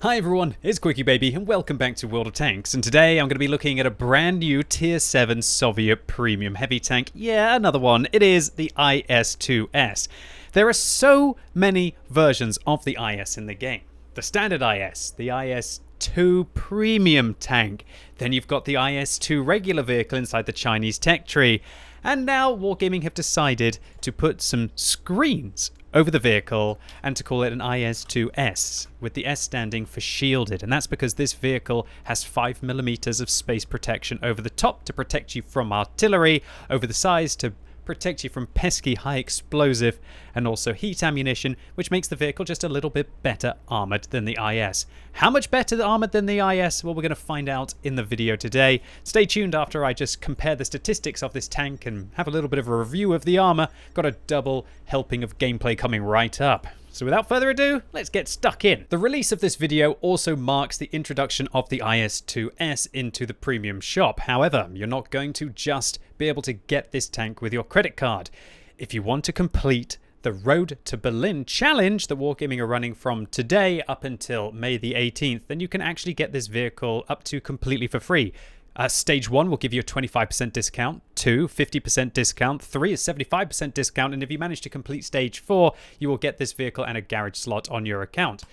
Hi everyone, it's QuickyBaby and welcome back to World of Tanks, and today I'm going to be looking at a brand new Tier 7 Soviet Premium Heavy Tank. Yeah, another one. It is the IS-2S. There are so many versions of the IS in the game. The standard IS, the IS-2 Premium Tank, then you've got the IS-2 regular vehicle inside the Chinese tech tree, and now Wargaming have decided to put some screens over the vehicle and to call it an IS-2S, with the S standing for shielded, and that's because this vehicle has 5mm of space protection over the top to protect you from artillery, over the sides to protect you from pesky high explosive and also heat ammunition, which makes the vehicle just a little bit better armored than the IS. How much better armored than the IS? Well, we're going to find out in the video today. Stay tuned after I just compare the statistics of this tank and have a little bit of a review of the armor. Got a double helping of gameplay coming right up. So without further ado, let's get stuck in. The release of this video also marks the introduction of the IS-2S into the premium shop. However, you're not going to just be able to get this tank with your credit card. If you want to complete the Road to Berlin challenge that Wargaming are running from today up until May the 18th, then you can actually get this vehicle up to completely for free. Stage 1 will give you a 25% discount, 2, 50% discount, 3 is 75% discount, and if you manage to complete Stage 4, you will get this vehicle and a garage slot on your account.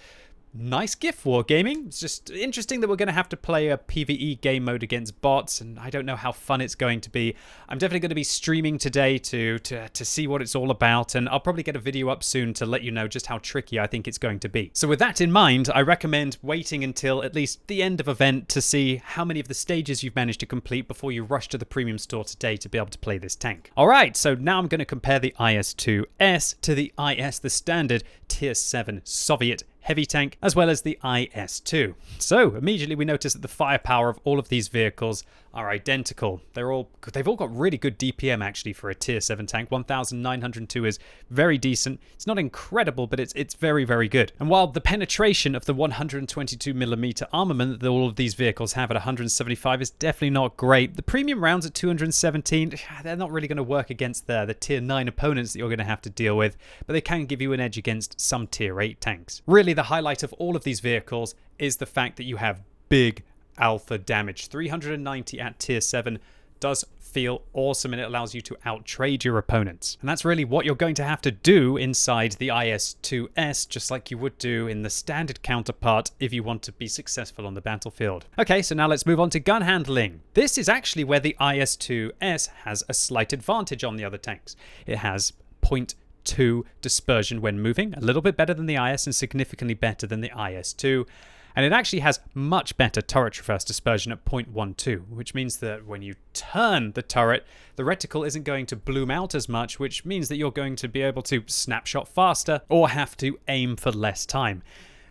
Nice gift, Wargaming. It's just interesting that we're going to have to play a PvE game mode against bots, and I don't know how fun it's going to be. I'm definitely going to be streaming today to see what it's all about, and I'll probably get a video up soon to let you know just how tricky I think it's going to be. So with that in mind, I recommend waiting until at least the end of event to see how many of the stages you've managed to complete before you rush to the premium store today to be able to play this tank. Alright, so now I'm going to compare the IS-2S to the IS, the standard Tier 7 Soviet heavy tank, as well as the IS-2. So immediately we notice that the firepower of all of these vehicles are identical. They've all got really good DPM actually for a Tier 7 tank. 1902 is very decent. It's not incredible, but it's very, very good. And while the penetration of the 122mm armament that all of these vehicles have at 175 is definitely not great, the premium rounds at 217, they're not really going to work against the Tier 9 opponents that you're going to have to deal with, but they can give you an edge against some Tier 8 tanks. Really, the highlight of all of these vehicles is the fact that you have big alpha damage. 390 at Tier 7 does feel awesome, and it allows you to outtrade your opponents. And that's really what you're going to have to do inside the IS-2S, just like you would do in the standard counterpart if you want to be successful on the battlefield. Okay, so now let's move on to gun handling. This is actually where the IS-2S has a slight advantage on the other tanks. It has 0.2 dispersion when moving, a little bit better than the IS and significantly better than the IS-2. And it actually has much better turret traverse dispersion at 0.12, which means that when you turn the turret, the reticle isn't going to bloom out as much, which means that you're going to be able to snapshot faster or have to aim for less time.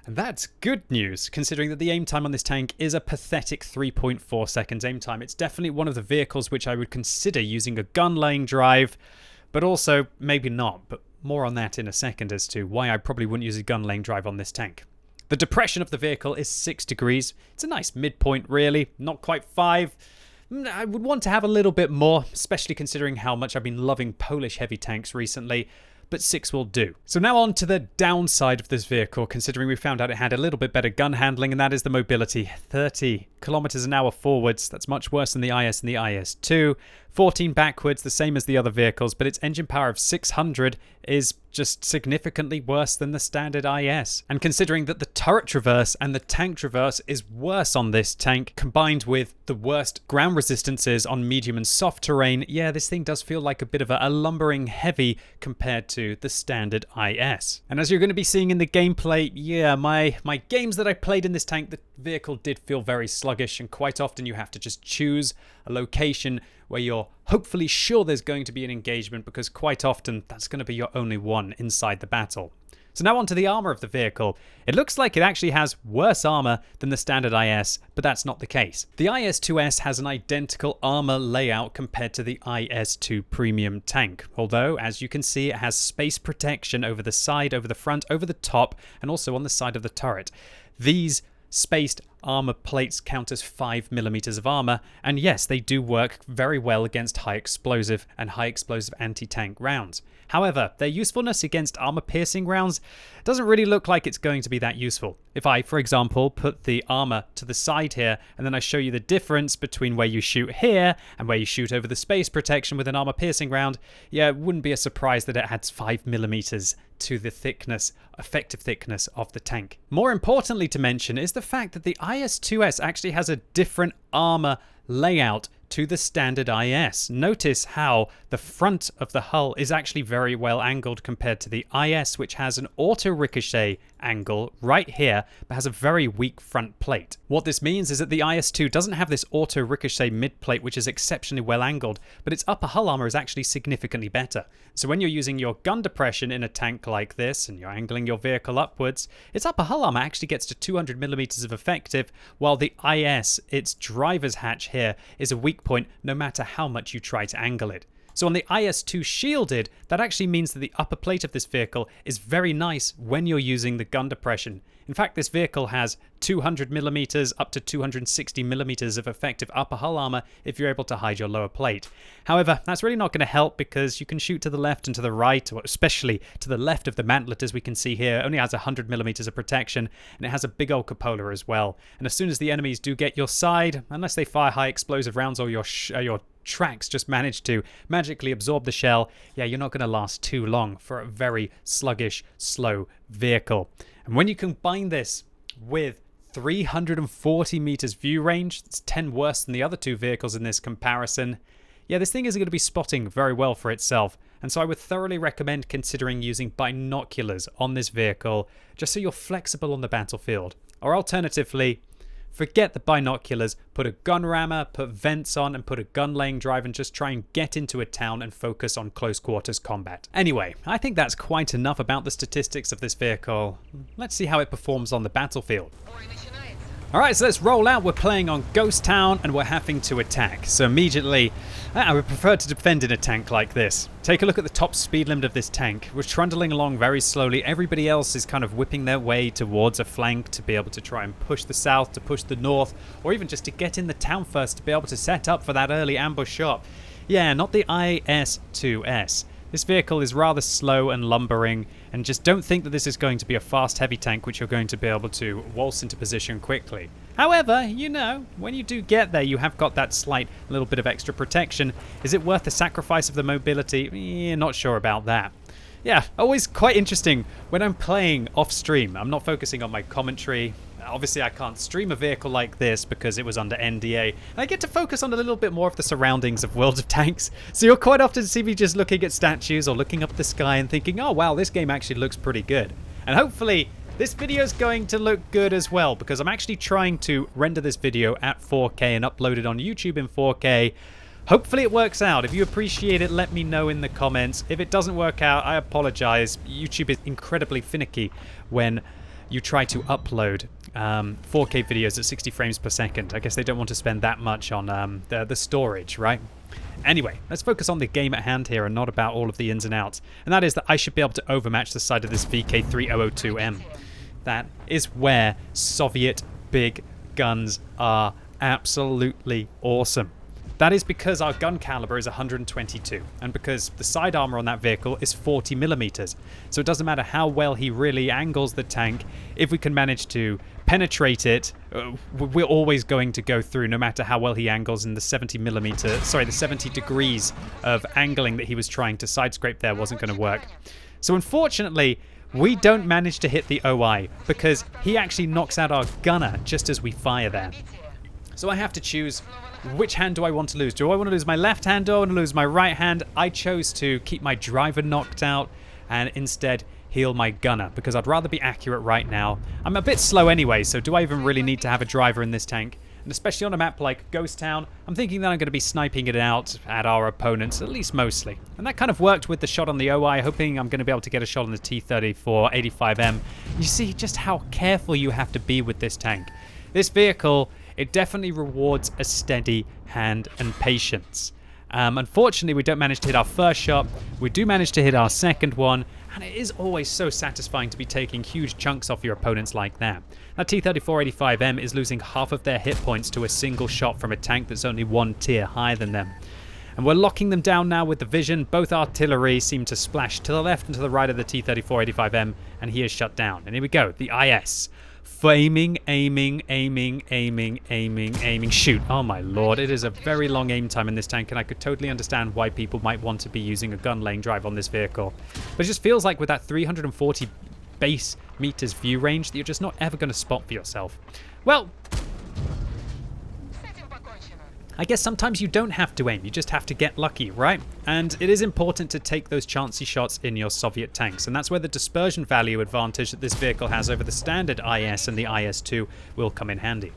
And that's good news, considering that the aim time on this tank is a pathetic 3.4 seconds aim time. It's definitely one of the vehicles which I would consider using a gun laying drive, but also maybe not. But more on that in a second as to why I probably wouldn't use a gun laying drive on this tank. The depression of the vehicle is 6 degrees. It's a nice midpoint, really. Not quite 5. I would want to have a little bit more, especially considering how much I've been loving Polish heavy tanks recently, but 6 will do. So now on to the downside of this vehicle, considering we found out it had a little bit better gun handling, and that is the mobility. 30 kilometers an hour forwards. That's much worse than the IS and the IS-2. 14 backwards, the same as the other vehicles, but its engine power of 600 is just significantly worse than the standard IS. And considering that the turret traverse and the tank traverse is worse on this tank, combined with the worst ground resistances on medium and soft terrain, yeah, this thing does feel like a bit of a lumbering heavy compared to the standard IS. And as you're going to be seeing in the gameplay, yeah, my games that I played in this tank, the vehicle did feel very sluggish, and quite often you have to just choose a location where you're hopefully sure there's going to be an engagement, because quite often that's going to be your only one inside the battle. So now onto the armor of the vehicle. It looks like it actually has worse armor than the standard IS, but that's not the case. The IS-2S has an identical armor layout compared to the IS-2 premium tank, although as you can see it has space protection over the side, over the front, over the top, and also on the side of the turret. These spaced armor plates count as 5mm of armor, and yes, they do work very well against high explosive and high explosive anti-tank rounds. However, their usefulness against armor-piercing rounds doesn't really look like it's going to be that useful. If I, for example, put the armor to the side here, and then I show you the difference between where you shoot here and where you shoot over the space protection with an armor-piercing round, yeah, it wouldn't be a surprise that it adds 5mm to the thickness, effective thickness of the tank. More importantly to mention is the fact that the IS-2S actually has a different armor layout to the standard IS. Notice how the front of the hull is actually very well angled compared to the IS, which has an auto ricochet angle right here, but has a very weak front plate. What this means is that the IS-2 doesn't have this auto ricochet mid plate, which is exceptionally well angled, but its upper hull armor is actually significantly better. So when you're using your gun depression in a tank like this, and you're angling your vehicle upwards, its upper hull armor actually gets to 200mm of effective, while the IS, its driver's hatch here, is a weak point no matter how much you try to angle it. So on the IS-2 shielded, that actually means that the upper plate of this vehicle is very nice when you're using the gun depression. In fact, this vehicle has 200mm up to 260mm of effective upper hull armor if you're able to hide your lower plate. However, that's really not going to help because you can shoot to the left and to the right, or especially to the left of the mantlet, as we can see here. It only has 100mm of protection, and it has a big old cupola as well. And as soon as the enemies do get your side, unless they fire high explosive rounds or your tracks just manage to magically absorb the shell, yeah, you're not going to last too long for a very sluggish, slow vehicle. And when you combine this with 340 meters view range, it's 10 worse than the other two vehicles in this comparison, yeah, this thing isn't going to be spotting very well for itself. And so I would thoroughly recommend considering using binoculars on this vehicle, just so you're flexible on the battlefield. Or alternatively, forget the binoculars, put a gun rammer, put vents on, and put a gun laying drive and just try and get into a town and focus on close quarters combat. Anyway, I think that's quite enough about the statistics of this vehicle. Let's see how it performs on the battlefield. Alright, so let's roll out. We're playing on Ghost Town and we're having to attack. So immediately, I would prefer to defend in a tank like this. Take a look at the top speed limit of this tank. We're trundling along very slowly. Everybody else is kind of whipping their way towards a flank to be able to try and push the south, to push the north, or even just to get in the town first to be able to set up for that early ambush shot. Yeah, not the IS-2S. This vehicle is rather slow and lumbering, and just don't think that this is going to be a fast heavy tank which you're going to be able to waltz into position quickly. However, you know, when you do get there, you have got that slight little bit of extra protection. Is it worth the sacrifice of the mobility? Not sure about that. Yeah, always quite interesting when I'm playing off stream. I'm not focusing on my commentary. Obviously, I can't stream a vehicle like this because it was under NDA. And I get to focus on a little bit more of the surroundings of World of Tanks. So you'll quite often see me just looking at statues or looking up at the sky and thinking, oh wow, this game actually looks pretty good. And hopefully this video is going to look good as well, because I'm actually trying to render this video at 4K and upload it on YouTube in 4K. Hopefully it works out. If you appreciate it, let me know in the comments. If it doesn't work out, I apologize. YouTube is incredibly finicky when you try to upload 4K videos at 60 frames per second. I guess they don't want to spend that much on the storage, right? Anyway, let's focus on the game at hand here and not about all of the ins and outs. And that is that I should be able to overmatch the side of this VK3002M. That is where Soviet big guns are absolutely awesome. That is because our gun caliber is 122, and because the side armor on that vehicle is 40mm. So it doesn't matter how well he really angles the tank, if we can manage to penetrate it, we're always going to go through, no matter how well he angles. In the 70 degrees of angling that he was trying to side scrape there wasn't going to work. So unfortunately, we don't manage to hit the OI because he actually knocks out our gunner just as we fire there. So I have to choose, which hand do I want to lose? Do I want to lose my left hand or do I want to lose my right hand? I chose to keep my driver knocked out and instead heal my gunner because I'd rather be accurate right now. I'm a bit slow anyway, so do I even really need to have a driver in this tank? And especially on a map like Ghost Town, I'm thinking that I'm going to be sniping it out at our opponents, at least mostly. And that kind of worked with the shot on the OI, hoping I'm going to be able to get a shot on the T-34 85M. You see just how careful you have to be with this tank. This vehicle, it definitely rewards a steady hand and patience. Unfortunately, we don't manage to hit our first shot. We do manage to hit our second one. And it is always so satisfying to be taking huge chunks off your opponents like that. That T-3485M is losing half of their hit points to a single shot from a tank that's only one tier higher than them. And we're locking them down now with the vision. Both artillery seem to splash to the left and to the right of the T-3485M, and he is shut down. And here we go, the IS. Aiming, shoot. Oh my lord, it is a very long aim time in this tank, and I could totally understand why people might want to be using a gun lane drive on this vehicle. But it just feels like with that 340 base meters view range that you're just not ever going to spot for yourself. Well, I guess sometimes you don't have to aim, you just have to get lucky, right? And it is important to take those chancy shots in your Soviet tanks, and that's where the dispersion value advantage that this vehicle has over the standard IS and the IS-2 will come in handy.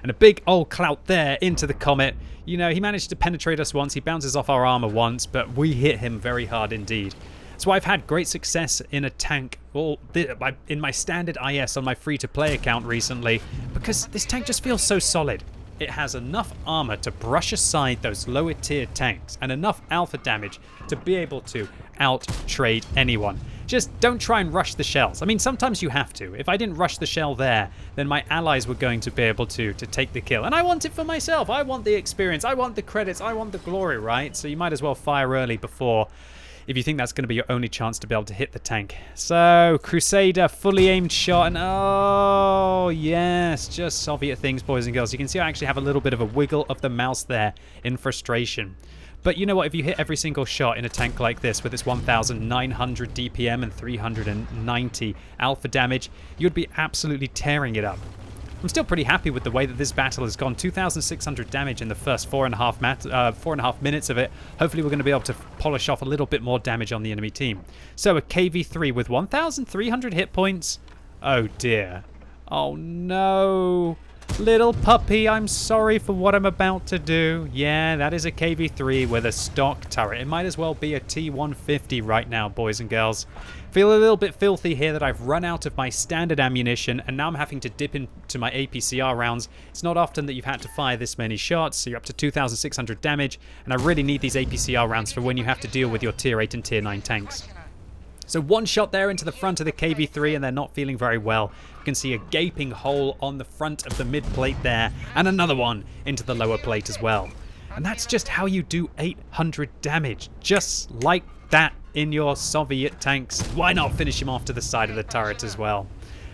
And a big old clout there into the Comet. You know, he managed to penetrate us once, he bounces off our armor once, but we hit him very hard indeed. That's why I've had great success in a tank, in my standard IS on my free-to-play account recently, because this tank just feels so solid. It has enough armor to brush aside those lower tier tanks and enough alpha damage to be able to out-trade anyone. Just don't try and rush the shells. I mean, sometimes you have to. If I didn't rush the shell there, then my allies were going to be able to take the kill. And I want it for myself. I want the experience. I want the credits. I want the glory, right? So you might as well fire early before, if you think that's going to be your only chance to be able to hit the tank. So, Crusader, fully aimed shot, and oh, yes, just Soviet things, boys and girls. You can see I actually have a little bit of a wiggle of the mouse there in frustration. But you know what, if you hit every single shot in a tank like this with its 1,900 DPM and 390 alpha damage, you'd be absolutely tearing it up. I'm still pretty happy with the way that this battle has gone. 2,600 damage in the first 4.5 minutes of it. Hopefully we're going to be able to polish off a little bit more damage on the enemy team. So a KV-3 with 1,300 hit points. Oh dear. Oh no. Little puppy, I'm sorry for what I'm about to do. Yeah, that is a KV-3 with a stock turret. It might as well be a T-150 right now, boys and girls. Feel a little bit filthy here that I've run out of my standard ammunition and now I'm having to dip into my APCR rounds. It's not often that you've had to fire this many shots, so you're up to 2,600 damage, and I really need these APCR rounds for when you have to deal with your tier 8 and tier 9 tanks. So one shot there into the front of the KV-3 and they're not feeling very well. You can see a gaping hole on the front of the mid plate there, and another one into the lower plate as well. And that's just how you do 800 damage, just like that in your Soviet tanks. Why not finish him off to the side of the turret as well?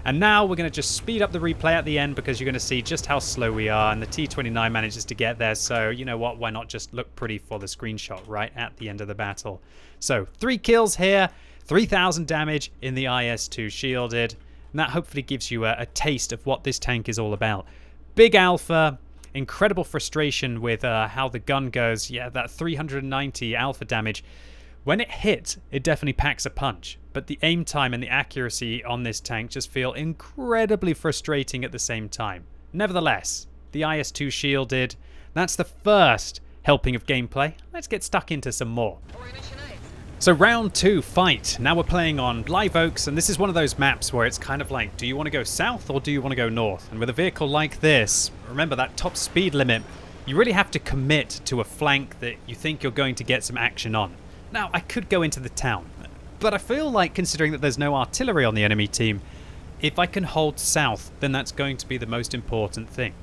And now we're going to just speed up the replay at the end because you're going to see just how slow we are, and the T-29 manages to get there, so you know what, why not just look pretty for the screenshot right at the end of the battle. So 3 kills here, 3,000 damage in the IS-2 shielded, and that hopefully gives you a taste of what this tank is all about. Big alpha, incredible frustration with how the gun goes. Yeah, that 390 alpha damage. When it hits, it definitely packs a punch, but the aim time and the accuracy on this tank just feel incredibly frustrating at the same time. Nevertheless, the IS-2 shielded. That's the first helping of gameplay. Let's get stuck into some more. So round 2, fight. Now we're playing on Live Oaks, and this is one of those maps where it's kind of like, do you want to go south or do you want to go north? And with a vehicle like this, remember that top speed limit, you really have to commit to a flank that you think you're going to get some action on. Now, I could go into the town, but I feel like, considering that there's no artillery on the enemy team, if I can hold south, then that's going to be the most important thing.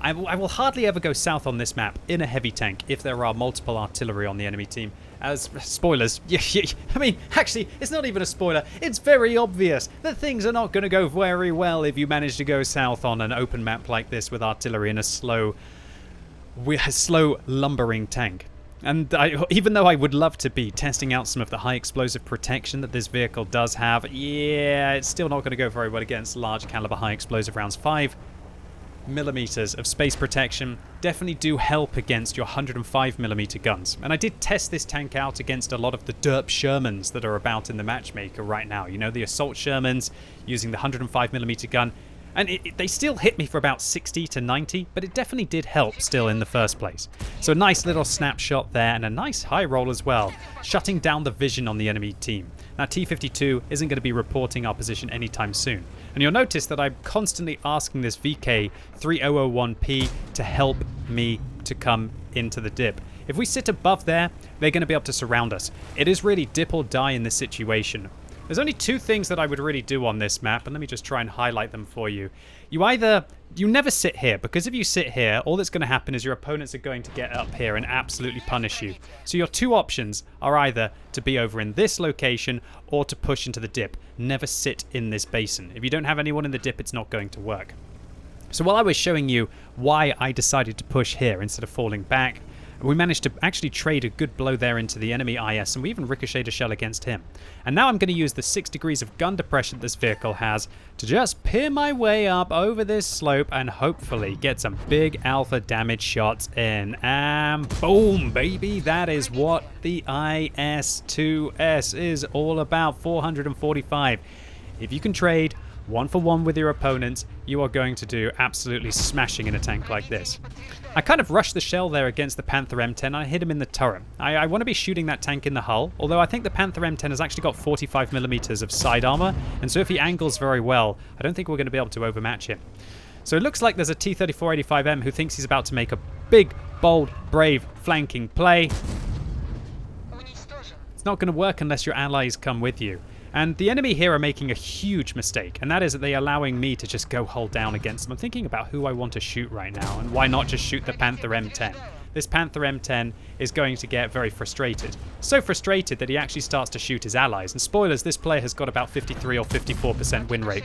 I will hardly ever go south on this map in a heavy tank if there are multiple artillery on the enemy team. As spoilers, I mean, actually, it's not even a spoiler. It's very obvious that things are not going to go very well if you manage to go south on an open map like this with artillery in a slow lumbering tank. And even though I would love to be testing out some of the high explosive protection that this vehicle does have, yeah, it's still not going to go very well against large caliber high explosive rounds. 5mm of space protection definitely do help against your 105mm guns. And I did test this tank out against a lot of the derp Shermans that are about in the matchmaker right now. You know, the assault Shermans using the 105mm gun. And they still hit me for about 60 to 90, but it definitely did help still in the first place. So a nice little snapshot there, and a nice high roll as well, shutting down the vision on the enemy team. Now T-52 isn't going to be reporting our position anytime soon. And you'll notice that I'm constantly asking this VK3001P to help me to come into the dip. If we sit above there, they're going to be able to surround us. It is really dip or die in this situation. There's only two things that I would really do on this map, and let me just try and highlight them for you. You never sit here, because if you sit here, all that's going to happen is your opponents are going to get up here and absolutely punish you. So your two options are either to be over in this location or to push into the dip. Never sit in this basin. If you don't have anyone in the dip, it's not going to work. So while I was showing you why I decided to push here instead of falling back, we managed to actually trade a good blow there into the enemy IS, and we even ricocheted a shell against him. And now I'm going to use the 6 degrees of gun depression this vehicle has to just peer my way up over this slope and hopefully get some big alpha damage shots in. And boom, baby, that is what the IS-2S is all about. 445. If you can trade 1-for-1 with your opponents, you are going to do absolutely smashing in a tank like this. I kind of rushed the shell there against the Panther M10 and I hit him in the turret. I want to be shooting that tank in the hull, although I think the Panther M10 has actually got 45mm of side armor, and so if he angles very well, I don't think we're going to be able to overmatch him. So it looks like there's a T-3485M who thinks he's about to make a big, bold, brave flanking play. It's not going to work unless your allies come with you. And the enemy here are making a huge mistake, and that is that they're allowing me to just go hull down against them. I'm thinking about who I want to shoot right now, and why not just shoot the Panther M10. This Panther M10 is going to get very frustrated. So frustrated that he actually starts to shoot his allies. And spoilers, this player has got about 53 or 54% win rate.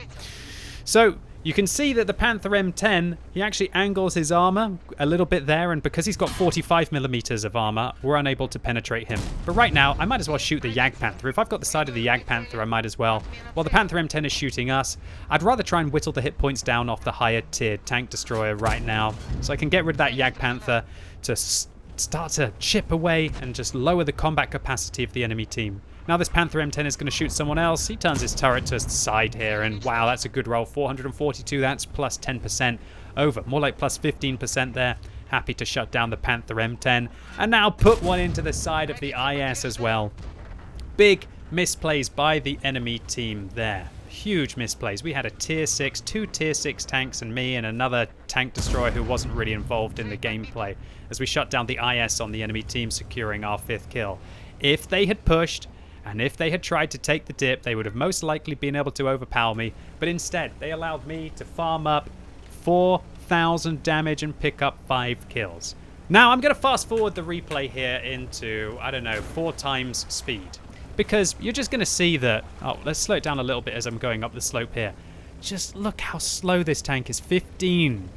So you can see that the Panther M10, he actually angles his armor a little bit there, and because he's got 45mm of armor, we're unable to penetrate him. But right now, I might as well shoot the Jag Panther. If I've got the side of the Jag Panther, I might as well. While the Panther M10 is shooting us, I'd rather try and whittle the hit points down off the higher tiered tank destroyer right now, so I can get rid of that Jag Panther to start to chip away and just lower the combat capacity of the enemy team. Now this Panther M10 is going to shoot someone else. He turns his turret to the side here, and wow, that's a good roll. 442, that's plus 10% over. More like plus 15% there. Happy to shut down the Panther M10. And now put one into the side of the IS as well. Big misplays by the enemy team there. Huge misplays. We had a tier 6, 2 tier 6 tanks and me and another tank destroyer who wasn't really involved in the gameplay as we shut down the IS on the enemy team, securing our 5th kill. If they had pushed, and if they had tried to take the dip, they would have most likely been able to overpower me. But instead, they allowed me to farm up 4,000 damage and pick up 5 kills. Now, I'm going to fast forward the replay here into, I don't know, 4 times speed. Because you're just going to see that... Oh, let's slow it down a little bit as I'm going up the slope here. Just look how slow this tank is. 15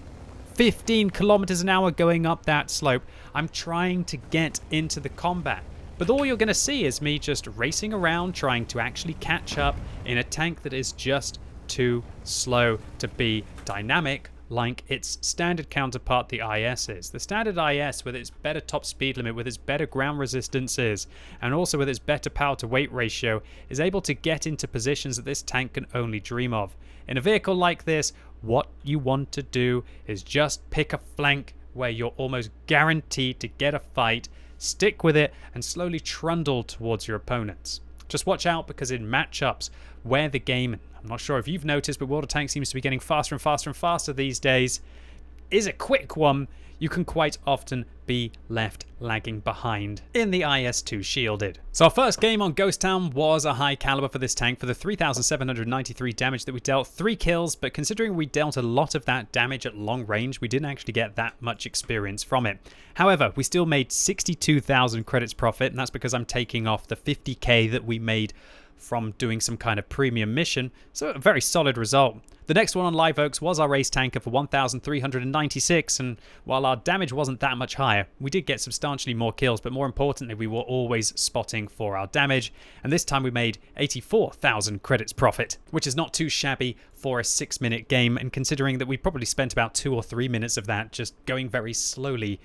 kilometers an hour going up that slope. I'm trying to get into the combat. But all you're going to see is me just racing around trying to actually catch up in a tank that is just too slow to be dynamic like its standard counterpart, the IS is. The standard IS, with its better top speed limit, with its better ground resistances, and also with its better power to weight ratio, is able to get into positions that this tank can only dream of. In a vehicle like this, what you want to do is just pick a flank where you're almost guaranteed to get a fight, stick with it, and slowly trundle towards your opponents. Just watch out, because in matchups where the game, I'm not sure if you've noticed, but World of Tanks seems to be getting faster and faster and faster these days, is a quick one, you can quite often be left lagging behind in the IS-2 shielded. So our first game on Ghost Town was a high caliber for this tank. For the 3,793 damage that we dealt, 3 kills, but considering we dealt a lot of that damage at long range, we didn't actually get that much experience from it. However, we still made 62,000 credits profit, and that's because I'm taking off the 50k that we made from doing some kind of premium mission, so a very solid result. The next one on Live Oaks was our race tanker for 1,396, and while our damage wasn't that much higher, we did get substantially more kills, but more importantly, we were always spotting for our damage, and this time we made 84,000 credits profit, which is not too shabby for a 6-minute game, and considering that we probably spent about 2 or 3 minutes of that just going very slowly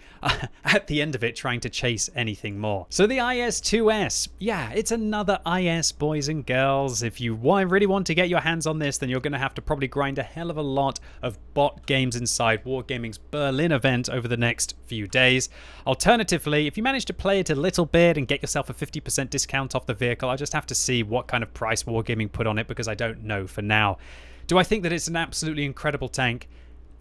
at the end of it, trying to chase anything more. So the IS-2S, yeah, it's another IS, boys and girls. If you really want to get your hands on this, then you're going to have to probably grind a hell of a lot of bot games inside Wargaming's Berlin event over the next few days. Alternatively, if you manage to play it a little bit and get yourself a 50% discount off the vehicle, I just have to see what kind of price Wargaming put on it, because I don't know for now. Do I think that it's an absolutely incredible tank?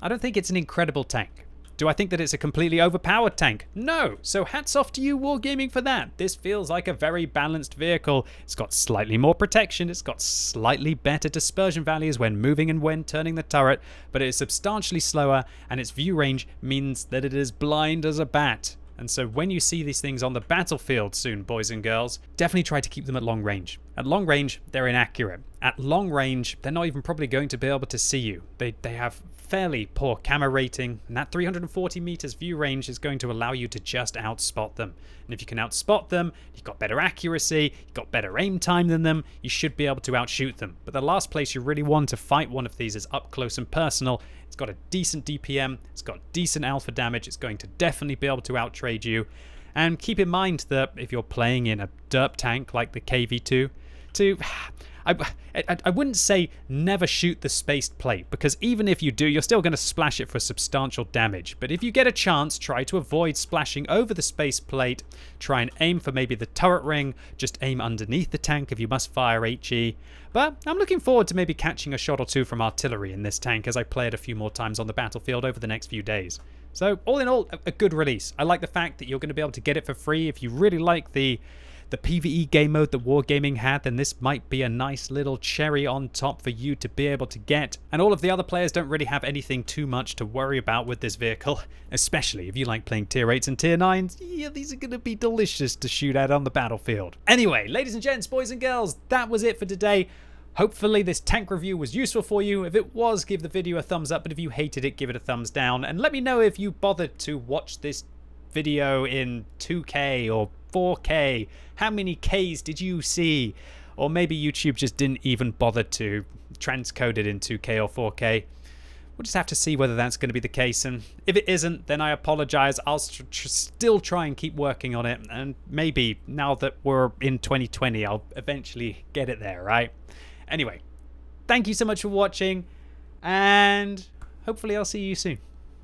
I don't think it's an incredible tank. Do I think that it's a completely overpowered tank? No. So hats off to you, Wargaming, for that. This feels like a very balanced vehicle. It's got slightly more protection. It's got slightly better dispersion values when moving and when turning the turret, but it is substantially slower, and its view range means that it is blind as a bat. And so when you see these things on the battlefield soon, boys and girls, definitely try to keep them at long range. At long range, they're inaccurate. At long range, they're not even probably going to be able to see you. They have fairly poor camera rating, and that 340 meters view range is going to allow you to just outspot them. And if you can outspot them, you've got better accuracy, you've got better aim time than them, you should be able to outshoot them. But the last place you really want to fight one of these is up close and personal. It's got a decent DPM, it's got decent alpha damage, it's going to definitely be able to outtrade you. And keep in mind that if you're playing in a derp tank like the KV2, I wouldn't say never shoot the spaced plate, because even if you do, you're still going to splash it for substantial damage. But if you get a chance, try to avoid splashing over the spaced plate. Try and aim for maybe the turret ring. Just aim underneath the tank if you must fire HE. But I'm looking forward to maybe catching a shot or two from artillery in this tank as I play it a few more times on the battlefield over the next few days. So all in all, a good release. I like the fact that you're going to be able to get it for free. If you really like the PvE game mode that Wargaming had, then this might be a nice little cherry on top for you to be able to get. And all of the other players don't really have anything too much to worry about with this vehicle, especially if you like playing tier 8s and tier 9s. Yeah, these are going to be delicious to shoot at on the battlefield. Anyway, ladies and gents, boys and girls, that was it for today. Hopefully this tank review was useful for you. If it was, give the video a thumbs up, but if you hated it, give it a thumbs down. And let me know if you bothered to watch this video in 2K or 4K. How many Ks did you see? Or maybe YouTube just didn't even bother to transcode it in 2K or 4K. We'll just have to see whether that's going to be the case, and if it isn't, then I apologize. I'll still try and keep working on it, and maybe now that we're in 2020, I'll eventually get it there, right? Anyway, thank you so much for watching, and hopefully I'll see you soon.